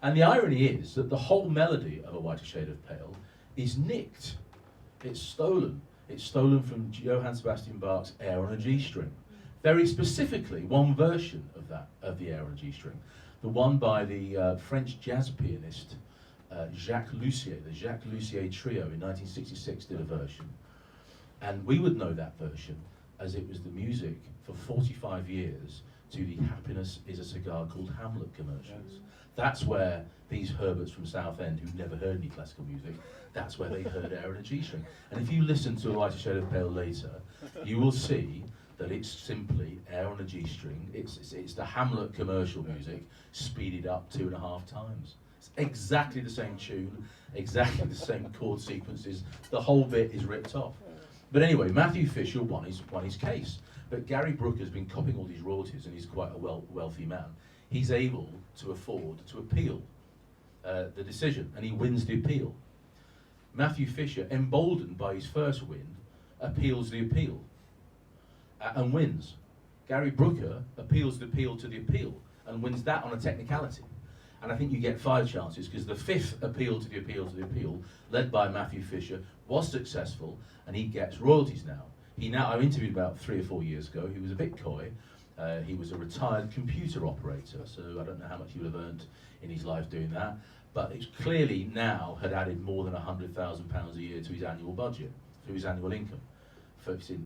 And the irony is that the whole melody of A Whiter Shade of Pale is nicked. It's stolen. It's stolen from Johann Sebastian Bach's Air on a G string. Very specifically, one version of that, of the Air on a G string, the one by the French jazz pianist Jacques Lussier, the Jacques Lussier Trio in 1966 did a version. And we would know that version as it was the music for 45 years to the Happiness is a Cigar Called Hamlet commercials. That's where these Herberts from Southend, who'd never heard any classical music, that's where they heard Air on a G string. And if you listen to A Whiter Shade of Pale later, you will see that it's simply Air on a G string. It's the Hamlet commercial music speeded up 2.5 times. It's exactly the same tune, exactly the same chord sequences. The whole bit is ripped off. But anyway, Matthew Fisher won his case. But Gary Brooker has been copying all these royalties, and he's quite a wealthy man. He's able to afford to appeal the decision, and he wins the appeal. Matthew Fisher, emboldened by his first win, appeals the appeal and wins. Gary Brooker appeals the appeal to the appeal and wins that on a technicality. And I think you get 5 chances, because the 5th appeal to the appeal to the appeal, led by Matthew Fisher, was successful, and he gets royalties now. I interviewed about 3 or 4 years ago. He was a bit coy. He was a retired computer operator, so I don't know how much he would have earned in his life doing that. But it's clearly now had added more than £100,000 a year to his annual budget, to his annual income.